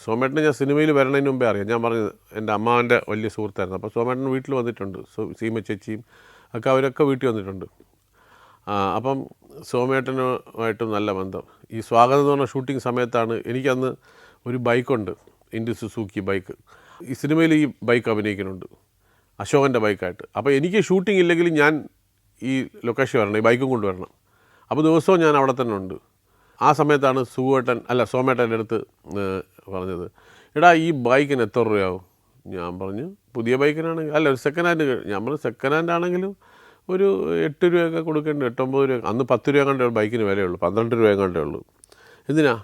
സോമേട്ടനെ ഞാൻ സിനിമയിൽ വരണതിന് മുമ്പേ അറിയാം. ഞാൻ പറഞ്ഞത് എൻ്റെ അമ്മാവൻ്റെ വലിയ സുഹൃത്തായിരുന്നു. അപ്പോൾ സോമേട്ടൻ വീട്ടിൽ വന്നിട്ടുണ്ട്. സീമ ചേച്ചിയും ഒക്കെ അവരൊക്കെ വീട്ടിൽ വന്നിട്ടുണ്ട്. അപ്പം സോമേട്ടനുമായിട്ട് നല്ല ബന്ധം. ഈ സ്വാഗതം എന്ന് പറഞ്ഞ ഷൂട്ടിംഗ് സമയത്താണ് എനിക്കന്ന് ഒരു ബൈക്കുണ്ട്, ഇൻഡി സുസൂക്കി ബൈക്ക്. ഈ സിനിമയിൽ ഈ ബൈക്ക് അഭിനയിക്കുന്നുണ്ട്, അശോകൻ്റെ ബൈക്കായിട്ട്. അപ്പോൾ എനിക്ക് ഷൂട്ടിംഗ് ഇല്ലെങ്കിലും ഞാൻ ഈ ലൊക്കേഷൻ വരണം, ഈ ബൈക്കും കൊണ്ടുവരണം. അപ്പോൾ ദിവസവും ഞാൻ അവിടെ തന്നെ ഉണ്ട്. ആ സമയത്താണ് സോമേട്ടൻ്റെ അടുത്ത് പറഞ്ഞത്, എടാ ഈ ബൈക്കിന് എത്ര രൂപയാവും? ഞാൻ പറഞ്ഞു പുതിയ ബൈക്കിനാണെങ്കിൽ ഒരു സെക്കൻഡ് ഹാൻഡ്. ഞാൻ പറഞ്ഞു സെക്കൻഡ് ഹാൻഡ് ആണെങ്കിലും ഒരു 8 രൂപയൊക്കെ കൊടുക്കേണ്ടി, 8-9 രൂപ. അന്ന് 10 രൂപ കണ്ടേ ബൈക്കിന് വിലയുള്ളൂ, 12 രൂപ കണ്ടേ ഉള്ളൂ. എന്തിനാ?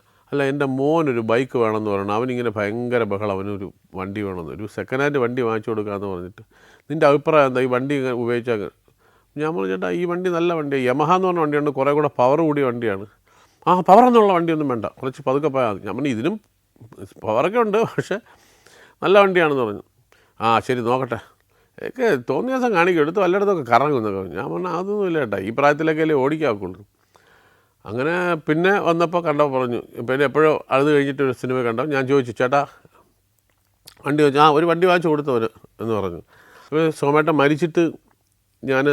എൻ്റെ മോനൊരു ബൈക്ക് വേണമെന്ന് പറയണം, അവനിങ്ങനെ ഭയങ്കര ബഹളം, അവനൊരു വണ്ടി വേണമെന്ന്, ഒരു സെക്കൻഡ് ഹാൻഡ് വണ്ടി വാങ്ങിച്ചു കൊടുക്കാമെന്ന് പറഞ്ഞിട്ട്. നിൻ്റെ അഭിപ്രായം എന്താ, ഈ വണ്ടി ഉപയോഗിച്ചാൽ? ഞാൻ പറഞ്ഞു ചേട്ടാ ഈ വണ്ടി നല്ല വണ്ടിയാണ്, യമഹ എന്ന് പറഞ്ഞ വണ്ടിയുണ്ട്, കുറേ കൂടെ പവർ കൂടിയ വണ്ടിയാണ്. പവർ എന്നുള്ള വണ്ടിയൊന്നും വേണ്ട, കുറച്ച് പതുക്കെ പോയാൽ മതി. ഞാൻ പറഞ്ഞു ഇതിനും പവറൊക്കെ ഉണ്ട്, പക്ഷേ നല്ല വണ്ടിയാണെന്ന് പറഞ്ഞു. ശരി നോക്കട്ടെ, ഒക്കെ തോന്നിയ ദിവസം കാണിക്കും, എടുത്ത് വല്ലയിടത്തൊക്കെ കറങ്ങുന്നൊക്കെ. ഞാൻ പറഞ്ഞു അതൊന്നും ഇല്ല ചേട്ടാ, ഈ പ്രായത്തിലൊക്കെ അല്ലേ ഓടിക്കാക്കുള്ളൂ. അങ്ങനെ പിന്നെ വന്നപ്പോൾ കണ്ടപ്പോൾ പറഞ്ഞു, പിന്നെ എപ്പോഴോ അത് കഴിഞ്ഞിട്ടൊരു സിനിമ കണ്ടപ്പോൾ ഞാൻ ചോദിച്ചു, ചേട്ടാ വണ്ടി ചോദിച്ചു. ഒരു വണ്ടി വാങ്ങിച്ചു കൊടുത്തവർ എന്ന് പറഞ്ഞു. അപ്പോൾ സോമേട്ടൻ മരിച്ചിട്ട് ഞാൻ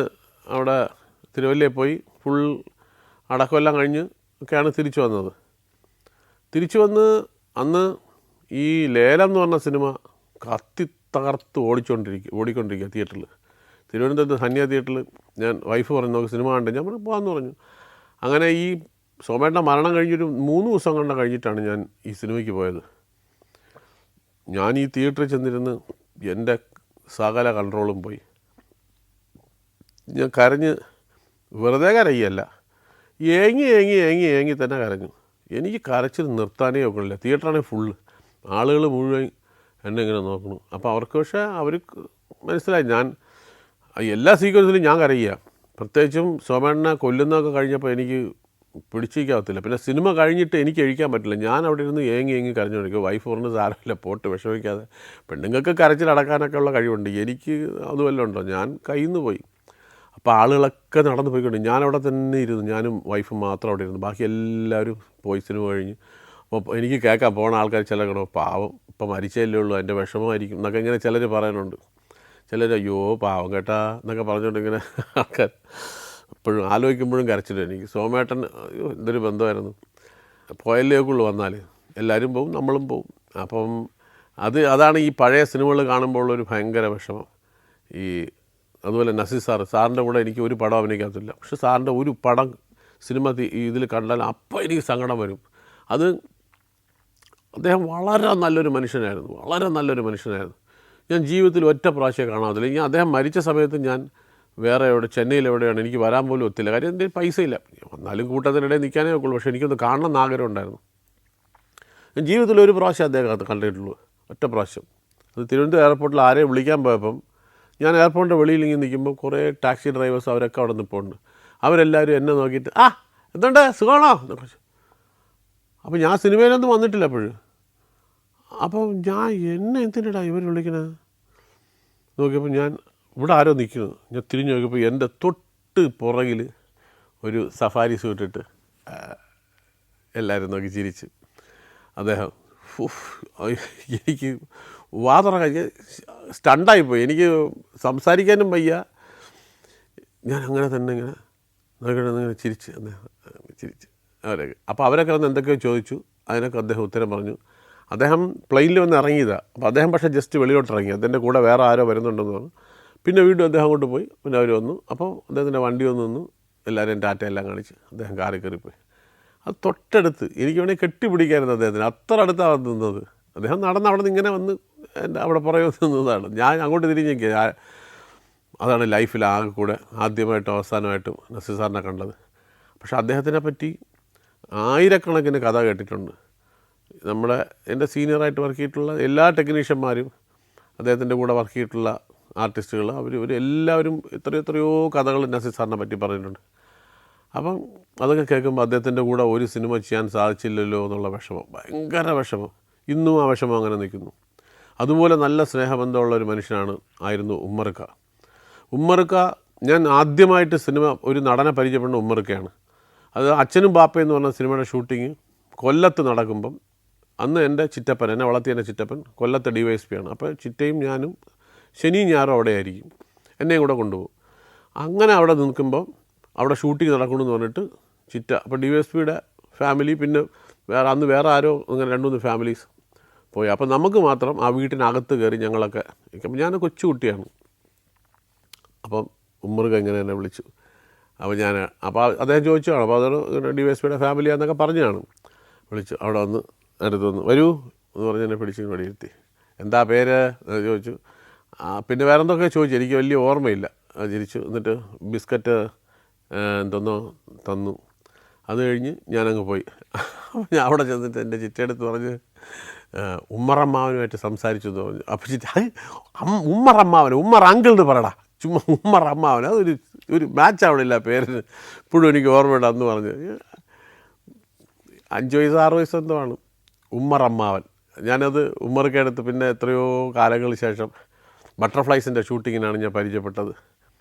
അവിടെ തിരുവല്ലയിൽ പോയി ഫുൾ അടക്കമെല്ലാം കഴിഞ്ഞ് ഒക്കെയാണ് തിരിച്ചു വന്നത്. തിരിച്ചു അന്ന് ഈ ലേലം എന്ന് പറഞ്ഞ സിനിമ കത്തി തകർത്ത് ഓടിക്കൊണ്ടിരിക്കുക തിയേറ്ററിൽ, തിരുവനന്തപുരത്ത് സന്യ തിയേറ്ററിൽ. ഞാൻ വൈഫ് പറഞ്ഞു നോക്ക് സിനിമ കണ്ട്. ഞാൻ പറഞ്ഞു പോകാമെന്ന് പറഞ്ഞു. അങ്ങനെ ഈ സോമേട്ടൻ്റെ മരണം കഴിഞ്ഞൊരു 3 ദിവസം കണ്ട കഴിഞ്ഞിട്ടാണ് ഞാൻ ഈ സിനിമയ്ക്ക് പോയത്. ഞാൻ ഈ തിയേറ്ററിൽ ചെന്നിരുന്ന് എൻ്റെ സകല കൺട്രോളും പോയി. ഞാൻ കരഞ്ഞ്, വെറുതെ കരയല്ല, ഏങ്ങി തന്നെ കരഞ്ഞു. എനിക്ക് കരച്ചിൽ നിർത്താനേ ഒക്കില്ല. തിയേറ്ററാണെങ്കിൽ ഫുള്ള്, ആളുകൾ മുഴുവൻ എന്നെ ഇങ്ങനെ നോക്കണം. അപ്പോൾ അവർക്ക് അവർക്ക് മനസ്സിലായി ഞാൻ എല്ലാ സീക്വൻസിലും ഞാൻ കരയുക. പ്രത്യേകിച്ചും സോമേട്ടനെ കൊല്ലുന്നതൊക്കെ കഴിഞ്ഞപ്പോൾ എനിക്ക് പിടിച്ചിരിക്കാവത്തില്ല. പിന്നെ സിനിമ കഴിഞ്ഞിട്ട് എനിക്ക് കഴിക്കാൻ പറ്റില്ല. ഞാൻ അവിടെ ഇരുന്ന് ഏങ്ങി കരഞ്ഞുകൊണ്ടിരിക്കും. വൈഫ് പറഞ്ഞ് സാരമില്ല പോട്ട്, വിഷമിക്കാതെ, പെണ്ണുങ്ങൾക്ക് കരച്ചിലടക്കാനൊക്കെ ഉള്ള കഴിവുണ്ട്, എനിക്ക് അതുവല്ല ഉണ്ടോ. ഞാൻ കയ്യിൽ നിന്ന് പോയി. അപ്പോൾ ആളുകളൊക്കെ നടന്നു പോയിക്കൊണ്ട് ഞാനവിടെ തന്നെ ഇരുന്നു, ഞാനും വൈഫും മാത്രം അവിടെ ഇരുന്നു. ബാക്കി എല്ലാവരും പോയി സിനിമ കഴിഞ്ഞ്. അപ്പോൾ എനിക്ക് കേൾക്കാം പോണ ആൾക്കാർ ചിലക്കണോ പാവം ഇപ്പം മരിച്ചല്ലേ ഉള്ളൂ, അതിൻ്റെ വിഷമമായിരിക്കും എന്നൊക്കെ ഇങ്ങനെ ചിലർ പറയാനുണ്ട്. ചിലർ അയ്യോ പാവം കേട്ടാ എന്നൊക്കെ പറഞ്ഞുകൊണ്ട് ഇങ്ങനെ ആൾക്കാർ എപ്പോഴും ആലോചിക്കുമ്പോഴും കരച്ചിട്ട്. എനിക്ക് സോമേട്ടൻ എന്തൊരു ബന്ധമായിരുന്നു. പോയല്ലേക്കുള്ളൂ വന്നാൽ എല്ലാവരും പോവും, നമ്മളും പോവും. അപ്പം അതാണ് ഈ പഴയ സിനിമകൾ കാണുമ്പോൾ ഒരു ഭയങ്കര വിഷമം. അതുപോലെ നസീർ സാറിൻ്റെ കൂടെ എനിക്ക് ഒരു പടം അഭിനയിക്കാത്തില്ല, പക്ഷെ സാറിൻ്റെ ഒരു പടം സിനിമ ഇതിൽ കണ്ടാൽ അപ്പം എനിക്ക് സങ്കടം വരും. അദ്ദേഹം വളരെ നല്ലൊരു മനുഷ്യനായിരുന്നു. ഞാൻ ജീവിതത്തിൽ ഒറ്റ പ്രാവശ്യം കാണാത്തില്ല. ഇനി അദ്ദേഹം മരിച്ച സമയത്ത് ഞാൻ വേറെ ചെന്നൈയിൽ എവിടെയാണ്, എനിക്ക് വരാൻ പോലും ഒത്തില്ല. കാര്യം എൻ്റെ പൈസ ഇല്ല, വന്നാലും കൂട്ടത്തിനിടയിൽ നിൽക്കാനേ ഒക്കുള്ളൂ. പക്ഷേ എനിക്കൊന്ന് കാണണം എന്ന് ആഗ്രഹം ഉണ്ടായിരുന്നു. ഞാൻ ജീവിതത്തിൽ ഒരു പ്രാവശ്യം അദ്ദേഹം കണ്ടിട്ടുള്ളൂ, ഒറ്റ പ്രാവശ്യം. അത് തിരുവനന്തപുരം എയർപോർട്ടിൽ ആരെയും വിളിക്കാൻ പോയപ്പം ഞാൻ എയർപോർട്ടിൻ്റെ വെളിയിൽ ഇങ്ങനെ നിൽക്കുമ്പോൾ കുറേ ടാക്സി ഡ്രൈവേഴ്സ് അവരൊക്കെ അവിടെ നിൽപ്പുണ്ട്. അവരെല്ലാവരും എന്നെ നോക്കിയിട്ട് എന്തുണ്ട് സുഖമാണോ എന്നൊക്കെ. അപ്പോൾ ഞാൻ സിനിമയിലൊന്നും വന്നിട്ടില്ല അപ്പോഴും. അപ്പോൾ ഞാൻ എന്നെ എന്തിനാ ഇവർ വിളിക്കണേ നോക്കിയപ്പോൾ ഞാൻ ഇവിടെ ആരോ നിൽക്കുന്നു. ഞാൻ തിരിഞ്ഞു നോക്കിയപ്പോൾ എൻ്റെ തൊട്ട് പുറകിൽ ഒരു സഫാരി സൂട്ടിട്ട് എല്ലാവരും നോക്കി ചിരിച്ച് അദ്ദേഹം. എനിക്ക് വാതുറക്കാൻ സ്റ്റണ്ടായിപ്പോയി, എനിക്ക് സംസാരിക്കാനും വയ്യ. ഞാൻ അങ്ങനെ തന്നെ ഇങ്ങനെ നോക്കിയിങ്ങനെ ചിരിച്ച് അവരൊക്കെ. അപ്പോൾ അവരൊക്കെ വന്ന് എന്തൊക്കെയോ ചോദിച്ചു, അതിനൊക്കെ അദ്ദേഹം ഉത്തരം പറഞ്ഞു. അദ്ദേഹം പ്ലെയിനിൽ വന്ന് ഇറങ്ങിയതാണ്. അപ്പോൾ അദ്ദേഹം പക്ഷേ ജസ്റ്റ് വെളിയിലോട്ട് ഇറങ്ങി, അതിൻ്റെ കൂടെ വേറെ ആരോ വരുന്നുണ്ടെന്ന് പറഞ്ഞു. പിന്നെ വീണ്ടും അദ്ദേഹം അങ്ങോട്ട് പോയി. പിന്നെ അവർ വന്നു. അപ്പോൾ അദ്ദേഹത്തിൻ്റെ വണ്ടി വന്നു, എല്ലാവരും ടാറ്റയെല്ലാം കാണിച്ച് അദ്ദേഹം കാറിൽ കയറിപ്പോയി. അത് തൊട്ടടുത്ത് എനിക്ക് വേണമെങ്കിൽ കെട്ടിപ്പിടിക്കായിരുന്നു അദ്ദേഹത്തിന്, അത്ര അടുത്താണ് നിന്നത്. അദ്ദേഹം നടന്ന് അവിടെ നിന്ന് ഇങ്ങനെ വന്ന് എൻ്റെ അവിടെ പുറകെ നിന്നതാണ്. ഞാൻ അങ്ങോട്ട് തിരിഞ്ഞ് അതാണ് ലൈഫിൽ ആകെ കൂടെ ആദ്യമായിട്ടും അവസാനമായിട്ടും നസീർ സാറിനെ കണ്ടത്. പക്ഷേ അദ്ദേഹത്തിനെ പറ്റി ആയിരക്കണക്കിന് കഥ കേട്ടിട്ടുണ്ട്. എൻ്റെ സീനിയറായിട്ട് വർക്ക് ചെയ്തിട്ടുള്ള എല്ലാ ടെക്നീഷ്യന്മാരും, അദ്ദേഹത്തിൻ്റെ കൂടെ വർക്ക് ചെയ്തിട്ടുള്ള ആർട്ടിസ്റ്റുകൾ, എല്ലാവരും എത്രയോ കഥകൾ നസീർ സാറിനെ പറ്റി പറഞ്ഞിട്ടുണ്ട്. അപ്പം അതൊക്കെ കേൾക്കുമ്പോൾ അദ്ദേഹത്തിൻ്റെ കൂടെ ഒരു സിനിമ ചെയ്യാൻ സാധിച്ചില്ലല്ലോ എന്നുള്ള വിഷമം, ഭയങ്കര വിഷമം. ഇന്നും ആ വിഷമം അങ്ങനെ നിൽക്കുന്നു. അതുപോലെ നല്ല സ്നേഹബന്ധമുള്ള ഒരു ആയിരുന്നു ഉമ്മർക്ക. ഞാൻ ആദ്യമായിട്ട് ഒരു നടനെ പരിചയപ്പെടുന്ന ഉമ്മർക്കയാണ്. അത് അച്ഛനും ബാപ്പയും എന്ന് പറഞ്ഞ സിനിമയുടെ ഷൂട്ടിങ് കൊല്ലത്ത് നടക്കുമ്പം അന്ന് എൻ്റെ ചിറ്റപ്പൻ, എന്നെ വളർത്തിയ എൻ്റെ ചിറ്റപ്പൻ കൊല്ലത്തെ DYSP ആണ്. അപ്പോൾ ചിറ്റയും ഞാനും ശനിയും ഞായറും അവിടെ ആയിരിക്കും, എന്നെയും കൂടെ കൊണ്ടുപോകും. അങ്ങനെ അവിടെ നിൽക്കുമ്പോൾ അവിടെ ഷൂട്ടിംഗ് നടക്കണമെന്ന് പറഞ്ഞിട്ട് ചിറ്റ, അപ്പോൾ DYSPയുടെ ഫാമിലി, പിന്നെ അന്ന് വേറെ ആരോ അങ്ങനെ 2-3 ഫാമിലീസ് പോയി. അപ്പോൾ നമുക്ക് മാത്രം ആ വീട്ടിനകത്ത് കയറി ഞങ്ങളൊക്കെ നിൽക്കുമ്പോൾ, ഞാൻ കൊച്ചു കുട്ടിയാണ്. അപ്പം ഉമ്മറുക ഇങ്ങനെ എന്നെ വിളിച്ചു. അപ്പോൾ അദ്ദേഹം ചോദിച്ചതാണ്, അപ്പോൾ അതൊരു DYSPയുടെ ഫാമിലിയാന്നൊക്കെ പറഞ്ഞാണ്. വിളിച്ചു, അവിടെ വന്ന് അടുത്ത് വന്ന് വരൂ എന്ന് പറഞ്ഞ് എന്നെ പിടിച്ച് ഇവിടെ ഇരുത്തി. എന്താ പേര് എന്ന് ചോദിച്ചു. പിന്നെ വേറെ എന്തൊക്കെ ചോദിച്ചു, എനിക്ക് വലിയ ഓർമ്മയില്ല. ചിരിച്ചു. എന്നിട്ട് ബിസ്ക്കറ്റ് എന്തെന്നോ തന്നു. അത് കഴിഞ്ഞ് ഞാനങ്ങ് പോയി. അപ്പോൾ ഞാൻ അവിടെ ചെന്നിട്ട് എൻ്റെ ചിറ്റയെടുത്ത് പറഞ്ഞ് ഉമ്മറമ്മാവനുമായിട്ട് സംസാരിച്ചു എന്ന് പറഞ്ഞു. അപ്പോൾ ചിറ്റ, ഉമ്മറമ്മാവൻ, ഉമ്മർ അങ്കിൾ എന്ന് പറയടാ, ചുമ്മാ ഉമ്മറമ്മാവൻ, ഒരു മാച്ച് ആവണില്ല പേരിന്, ഇപ്പോഴും എനിക്ക് ഓർമ്മയുണ്ട്. അന്ന് പറഞ്ഞ് 5 വയസ്സ് 6 വയസ്സ് എന്തോ ആണ് ഉമ്മറമ്മാവൻ. ഞാനത് ഉമ്മർക്കടുത്ത് പിന്നെ എത്രയോ കാലങ്ങൾക്ക് ശേഷം ബട്ടർഫ്ലൈസിൻ്റെ ഷൂട്ടിങ്ങിനാണ് ഞാൻ പരിചയപ്പെട്ടത്.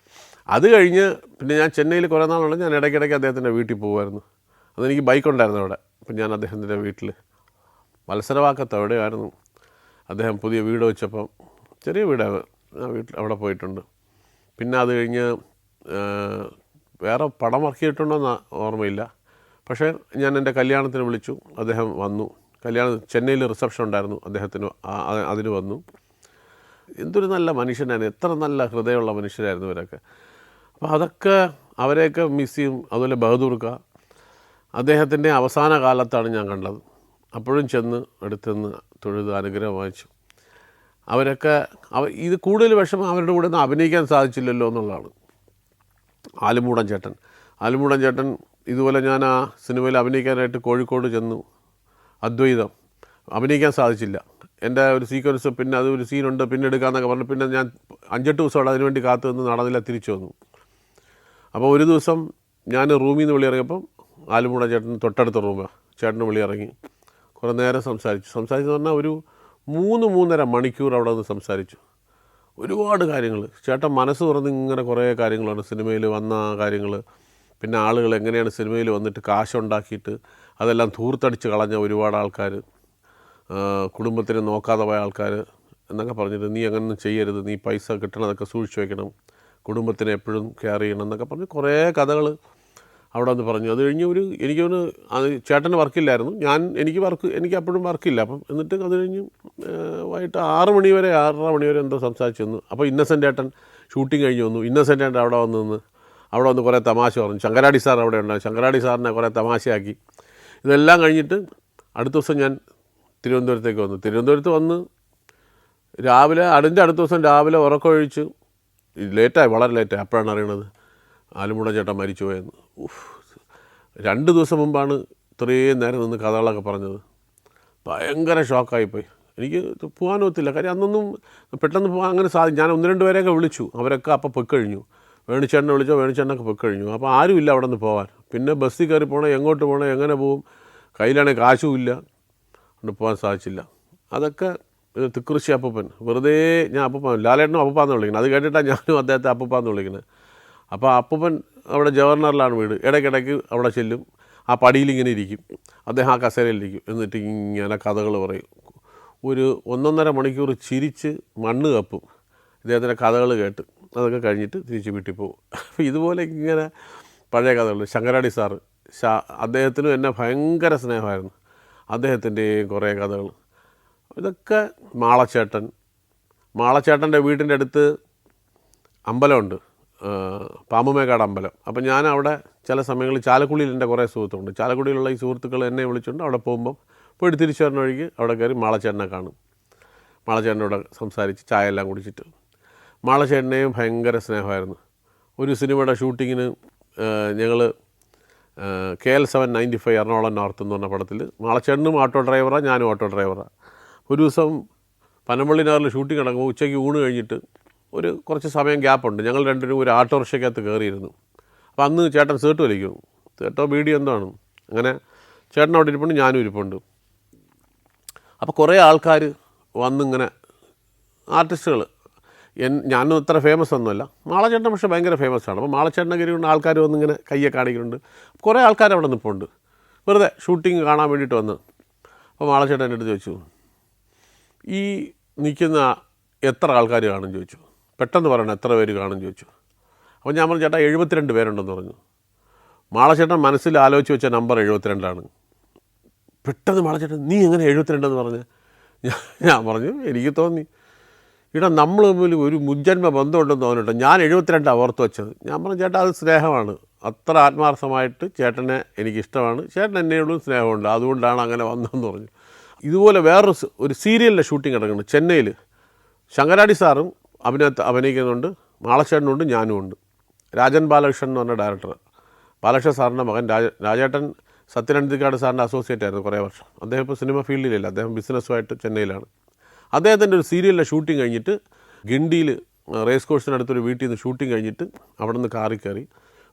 അത് കഴിഞ്ഞ് പിന്നെ ഞാൻ ചെന്നൈയിൽ കുറേ നാളുള്ള, ഞാൻ ഇടയ്ക്കിടയ്ക്ക് അദ്ദേഹത്തിൻ്റെ വീട്ടിൽ പോകുമായിരുന്നു. അതെനിക്ക് ബൈക്കുണ്ടായിരുന്നു അവിടെ. അപ്പം ഞാൻ അദ്ദേഹത്തിൻ്റെ വീട്ടിൽ മത്സരവാക്കത്ത് എവിടെയായിരുന്നു അദ്ദേഹം പുതിയ വീട് വെച്ചപ്പം, ചെറിയ വീടാണ്, ആ വീട്ടിൽ അവിടെ പോയിട്ടുണ്ട്. പിന്നെ അത് കഴിഞ്ഞ് വേറെ പടം ഇറക്കിയിട്ടുണ്ടോയെന്ന് ഓർമ്മയില്ല. പക്ഷേ ഞാൻ എൻ്റെ കല്യാണത്തിന് വിളിച്ചു, അദ്ദേഹം വന്നു. ചെന്നൈയിൽ റിസപ്ഷൻ ഉണ്ടായിരുന്നു അദ്ദേഹത്തിന്, അതിന് വന്നു. എന്തൊരു നല്ല മനുഷ്യനായിരുന്നു, എത്ര നല്ല ഹൃദയമുള്ള മനുഷ്യരായിരുന്നു ഇവരൊക്കെ. അപ്പോൾ അതൊക്കെ അവരെയൊക്കെ മിസ് ചെയ്യും. അതുപോലെ ബഹദൂർക്ക, അദ്ദേഹത്തിൻ്റെ അവസാന കാലത്താണ് ഞാൻ കണ്ടത്. അപ്പോഴും ചെന്ന് അടുത്തുനിന്ന് തൊഴുത് അനുഗ്രഹം വാങ്ങിച്ചു. അവരൊക്കെ ഇത് കൂടുതൽ വിഷമം അവരുടെ കൂടെ ഒന്ന് അഭിനയിക്കാൻ സാധിച്ചില്ലല്ലോ എന്നുള്ളതാണ്. ആലുമൂടൻ ചേട്ടൻ ഇതുപോലെ ഞാൻ ആ സിനിമയിൽ അഭിനയിക്കാനായിട്ട് കോഴിക്കോട് ചെന്നു. അദ്വൈതം അഭിനയിക്കാൻ സാധിച്ചില്ല. എൻ്റെ ഒരു സീക്വൻസ്, പിന്നെ അതൊരു സീനുണ്ട്, പിന്നെ എടുക്കാമെന്നൊക്കെ പറഞ്ഞു. പിന്നെ ഞാൻ 5-8 ദിവസം അവിടെ അതിനുവേണ്ടി കാത്തു നിന്ന് നടന്നില്ല, തിരിച്ചു വന്നു. അപ്പോൾ ഒരു ദിവസം ഞാൻ റൂമിൽ നിന്ന് വെളിയിറങ്ങിയപ്പം ആലുമൂടൻ ചേട്ടൻ തൊട്ടടുത്ത റൂമാണ്, ചേട്ടന് വെളിയിറങ്ങി കുറേ നേരം സംസാരിച്ചു പറഞ്ഞാൽ ഒരു 3-3.5 മണിക്കൂർ അവിടെ നിന്ന് സംസാരിച്ചു. ഒരുപാട് കാര്യങ്ങൾ ചേട്ടൻ മനസ്സ് തുറന്ന് ഇങ്ങനെ കുറേ കാര്യങ്ങളാണ് സിനിമയിൽ വന്ന കാര്യങ്ങൾ. പിന്നെ ആളുകൾ എങ്ങനെയാണ് സിനിമയിൽ വന്നിട്ട് കാശുണ്ടാക്കിയിട്ട് അതെല്ലാം ധൂർത്തടിച്ച് കളഞ്ഞ ഒരുപാട് ആൾക്കാർ, കുടുംബത്തിന് നോക്കാതെ പോയ ആൾക്കാർ എന്നൊക്കെ പറഞ്ഞിട്ട്, നീ അങ്ങനൊന്നും ചെയ്യരുത്, നീ പൈസ കിട്ടണതൊക്കെ സൂക്ഷിച്ച് വയ്ക്കണം, കുടുംബത്തിനെ എപ്പോഴും കെയർ ചെയ്യണം എന്നൊക്കെ പറഞ്ഞ് കുറേ കഥകൾ അവിടെ വന്ന് പറഞ്ഞു. അത് കഴിഞ്ഞ് എനിക്കൊന്ന് അത് ചേട്ടന് വർക്കില്ലായിരുന്നു, എനിക്ക് അപ്പോഴും വർക്കില്ല. അപ്പം എന്നിട്ട് അത് കഴിഞ്ഞ് വൈകിട്ട് 6 മണി വരെ 6:30 മണി വരെ എന്തോ സംസാരിച്ചു വന്നു. അപ്പോൾ ഇന്നസെൻ്റ് ഏട്ടൻ ഷൂട്ടിംഗ് കഴിഞ്ഞ് വന്നു. ഇന്നസെൻ്റ് ഏട്ടൻ അവിടെ വന്ന് കുറേ തമാശ പറഞ്ഞു. ശങ്കരാടി സാർ അവിടെ ഉണ്ടായി. ശങ്കരാടി സാറിനെ കുറേ തമാശയാക്കി. ഇതെല്ലാം കഴിഞ്ഞിട്ട് അടുത്ത ദിവസം ഞാൻ തിരുവനന്തപുരത്തേക്ക് വന്നു. തിരുവനന്തപുരത്ത് വന്ന് രാവിലെ അടുത്ത ദിവസം രാവിലെ ഉറക്കമൊഴിച്ച് വളരെ ലേറ്റായി. അപ്പോഴാണ് അറിയണത് ആലുമൂടൻ ചേട്ടൻ മരിച്ചു പോയെന്ന്. 2 ദിവസം മുമ്പാണ് ഇത്രയും നേരം നിന്ന് കഥകളൊക്കെ പറഞ്ഞത്. ഭയങ്കര ഷോക്കായിപ്പോയി. എനിക്ക് പോകാനൊത്തില്ല, കാര്യം അന്നൊന്നും പെട്ടെന്ന് പോകാൻ അങ്ങനെ ഞാൻ 1-2 പേരെയൊക്കെ വിളിച്ചു, അവരൊക്കെ അപ്പോൾ പൊയ്ക്കഴിഞ്ഞു. വേണിച്ചേട്ടനെ വിളിച്ചോ, വേണിച്ചേട്ടനൊക്കെ പൊയ്ക്കഴിഞ്ഞു. അപ്പോൾ ആരുമില്ല അവിടെ നിന്ന് പോകാൻ. പിന്നെ ബസ്സിൽ കയറി പോകണം, എങ്ങോട്ട് പോകണം, എങ്ങനെ പോവും, കയ്യിലാണെങ്കിൽ കാശും ഇല്ല, കൊണ്ട് പോകാൻ സാധിച്ചില്ല. അതൊക്കെ തിക്കൃഷി അപ്പൂപ്പൻ, വെറുതെ ഞാൻ അപ്പൂപ്പൻ, ലാലേട്ടനും അപ്പൂപ്പാന്ന് വിളിക്കുന്നത്. അത് കേട്ടിട്ടാണ് ഞാനും അദ്ദേഹത്തെ അപ്പൂപ്പാന്ന് വിളിക്കുന്നത്. അപ്പോൾ അപ്പൂപ്പൻ അവിടെ ജവഹർലാലാണ് വീട്. ഇടയ്ക്കിടയ്ക്ക് അവിടെ ചെല്ലും, ആ പടിയിലിങ്ങനെ ഇരിക്കും, അദ്ദേഹം ആ കസേരയിലിരിക്കും. എന്നിട്ട് ഇങ്ങനെ കഥകൾ പറയും. ഒരു 1-1.5 മണിക്കൂർ ചിരിച്ച് മണ്ണ് കപ്പും ഇദ്ദേഹത്തിൻ്റെ കഥകൾ കേട്ട്. അതൊക്കെ കഴിഞ്ഞിട്ട് തിരിച്ച് വീട്ടിൽ പോകും. അപ്പോൾ ഇതുപോലെ ഇങ്ങനെ പഴയ കഥകൾ. ശങ്കരാടി സാറ്, അദ്ദേഹത്തിനും എന്നെ ഭയങ്കര സ്നേഹമായിരുന്നു. അദ്ദേഹത്തിൻ്റെയും കുറേ കഥകൾ. ഇതൊക്കെ മാളച്ചേട്ടൻ്റെ വീട്ടിൻ്റെ അടുത്ത് അമ്പലമുണ്ട്, പാമ്പുമേക്കാട് അമ്പലം. അപ്പം ഞാൻ അവിടെ ചില സമയങ്ങളിൽ ചാലക്കുടിയിൽ എൻ്റെ കുറേ സുഹൃത്തുണ്ട്. ചാലക്കുടിയിലുള്ള ഈ സുഹൃത്തുക്കൾ എന്നെ വിളിച്ചുകൊണ്ട് അവിടെ പോകുമ്പം പോയിട്ട് തിരിച്ചു വരുന്ന വഴിക്ക് അവിടെ കയറി മാളച്ചേട്ടനെ കാണും. മാളച്ചേട്ടനോട് സംസാരിച്ച് ചായ എല്ലാം കുടിച്ചിട്ട്. മാളച്ചേട്ടനെയും ഭയങ്കര സ്നേഹമായിരുന്നു. ഒരു സിനിമയുടെ ഷൂട്ടിങ്ങിന് ഞങ്ങൾ KL-795 എറണാകുളം നോർത്ത് എന്ന് പറഞ്ഞ പടത്തിൽ മാളച്ചേട്ടനും ഓട്ടോ ഡ്രൈവറാണ്, ഞാനും ഓട്ടോ ഡ്രൈവറാണ്. ഒരു ദിവസം പനമ്പള്ളി നഗറിൽ ഷൂട്ടിംഗ് നടക്കുമ്പോൾ ഉച്ചയ്ക്ക് ഊണ് കഴിഞ്ഞിട്ട് കുറച്ച് സമയം ഗ്യാപ്പുണ്ട്. ഞങ്ങൾ രണ്ടുപേരും ഒരു ഓട്ടോറിക്ഷയ്ക്കകത്ത് കയറിയിരുന്നു. അപ്പോൾ അന്ന് ചേട്ടൻ സേർട്ട് വലിക്കും, സേർട്ടോ ബീഡി എന്താണ്. അങ്ങനെ ചേട്ടൻ അവിടെ ഇരിപ്പുണ്ട്, ഞാനും ഇരിപ്പുണ്ട്. അപ്പോൾ കുറേ ആൾക്കാർ വന്നിങ്ങനെ, ആർട്ടിസ്റ്റുകൾ, ഞാനും അത്ര ഫേമസ് ഒന്നുമല്ല, മാളച്ചേട്ടൻ പക്ഷേ ഭയങ്കര ഫേമസാണ്. അപ്പോൾ മാളച്ചേട്ടനെ കയറിയുണ്ട് ആൾക്കാർ വന്നിങ്ങനെ കയ്യെ കാണിക്കുന്നുണ്ട്. കുറേ ആൾക്കാർ അവിടെ നിൽപ്പുണ്ട്, വെറുതെ ഷൂട്ടിങ് കാണാൻ വേണ്ടിയിട്ട് വന്ന്. അപ്പോൾ മാളച്ചേട്ടൻ എൻ്റെ അടുത്ത് ചോദിച്ചു, ഈ നിൽക്കുന്ന എത്ര ആൾക്കാർ കാണും ചോദിച്ചു, പെട്ടെന്ന് പറയണം എത്ര പേര് കാണും ചോദിച്ചു. അപ്പോൾ ഞാൻ പറഞ്ഞു, ചേട്ടാ 72 പേരുണ്ടെന്ന് പറഞ്ഞു. മാളച്ചേട്ടൻ മനസ്സിൽ ആലോചിച്ച് വെച്ച നമ്പർ 72ആണ്. പെട്ടെന്ന് മാളച്ചേട്ടൻ, നീ എങ്ങനെ 72 പറഞ്ഞ്? ഞാൻ പറഞ്ഞു, എനിക്ക് തോന്നി ഇടാ നമ്മൾ തമ്മിൽ ഒരു മുജ്ജന്മ ബന്ധമുണ്ടെന്ന് തോന്നിട്ടോ, ഞാൻ 72 ഓർത്ത് വെച്ചത്. ഞാൻ പറഞ്ഞു, ചേട്ടാ അത് സ്നേഹമാണ്, അത്ര ആത്മാർത്ഥമായിട്ട് ചേട്ടനെ എനിക്കിഷ്ടമാണ്, ചേട്ടൻ എന്നോടും സ്നേഹമുണ്ട്, അതുകൊണ്ടാണ് അങ്ങനെ വന്നതെന്ന് പറഞ്ഞു. ഇതുപോലെ വേറൊരു ഒരു സീരിയലിൻ്റെ ഷൂട്ടിംഗ് നടക്കുന്നുണ്ട് ചെന്നൈയിൽ. ശങ്കരാടി സാറും അഭിനയിക്കുന്നുണ്ട്, മാളച്ചേട്ടനുണ്ട്, ഞാനും ഉണ്ട്. രാജൻ ബാലകൃഷ്ണൻ എന്ന് പറഞ്ഞ ഡയറക്ടർ. ബാലകൃഷ്ണൻ സാറിൻ്റെ മകൻ രാജേട്ടൻ സത്യനന്ദിക്കാട് സാറിൻ്റെ അസോസിയേറ്റ് ആയിരുന്നു കുറേ വർഷം. അദ്ദേഹം ഇപ്പോൾ സിനിമ ഫീൽഡിലില്ല, അദ്ദേഹം ബിസിനസ്സുമായിട്ട് ചെന്നൈയിലാണ്. അദ്ദേഹത്തിൻ്റെ ഒരു സീരിയലിലെ ഷൂട്ടിംഗ് കഴിഞ്ഞിട്ട് ഗിണ്ടിയിൽ റേസ് കോഴ്സിനടുത്തൊരു വീട്ടിൽ നിന്ന് ഷൂട്ടിംഗ് കഴിഞ്ഞിട്ട് അവിടെ നിന്ന് കാറിൽ കയറി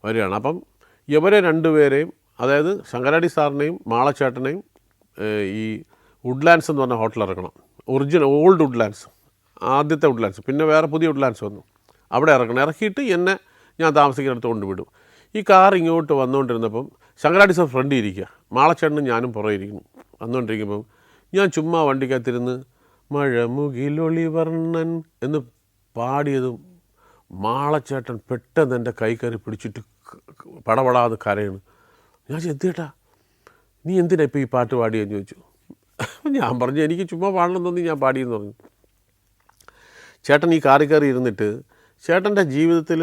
വരികയാണ്. അപ്പം ഇവരെ രണ്ടുപേരെയും, അതായത് ശങ്കരാടി സാറിനെയും മാളച്ചേട്ടനെയും ഈ വുഡ്ലാൻഡ്സ് എന്ന് പറഞ്ഞ ഹോട്ടൽ ഇറക്കണം. ഓൾഡ് വുഡ്ലാൻഡ്സ്, ആദ്യത്തെ വുഡ്ലാൻഡ്സ്, പിന്നെ വേറെ പുതിയ വുഡ്ലാൻഡ്സ് വന്നു. അവിടെ ഇറക്കണം. ഇറക്കിയിട്ട് എന്നെ ഞാൻ താമസിക്കുന്നിടത്ത് കൊണ്ടുവിടും. ഈ കാർ ഇങ്ങോട്ട് വന്നുകൊണ്ടിരുന്നപ്പം ശങ്കരാടി സാർ ഫ്രണ്ടിൽ ഇരിക്കുക, മാളച്ചേട്ടനും ഞാനും പുറകെ ഇരിക്കുന്നു. വന്നുകൊണ്ടിരിക്കുമ്പം ഞാൻ ചുമ്മാ വണ്ടിക്കകത്തിരുന്ന് മഴമുകിലൊളിവർണ്ണൻ എന്ന് പാടിയതും മാളച്ചേട്ടൻ പെട്ടെന്ന് എൻ്റെ കൈ കയറി പിടിച്ചിട്ട് പടപടാതെ കരയണ്. ഞാൻ എത്തിയേട്ടാ നീ എന്തിനാ ഇപ്പോൾ ഈ പാട്ട് പാടിയെന്ന് ചോദിച്ചു. ഞാൻ പറഞ്ഞു, എനിക്ക് ചുമ്മാ പാടണം തോന്നി ഞാൻ പാടിയെന്ന് പറഞ്ഞു. ചേട്ടൻ ഈ കാറിൽ കയറി ഇരുന്നിട്ട് ചേട്ടൻ്റെ ജീവിതത്തിൽ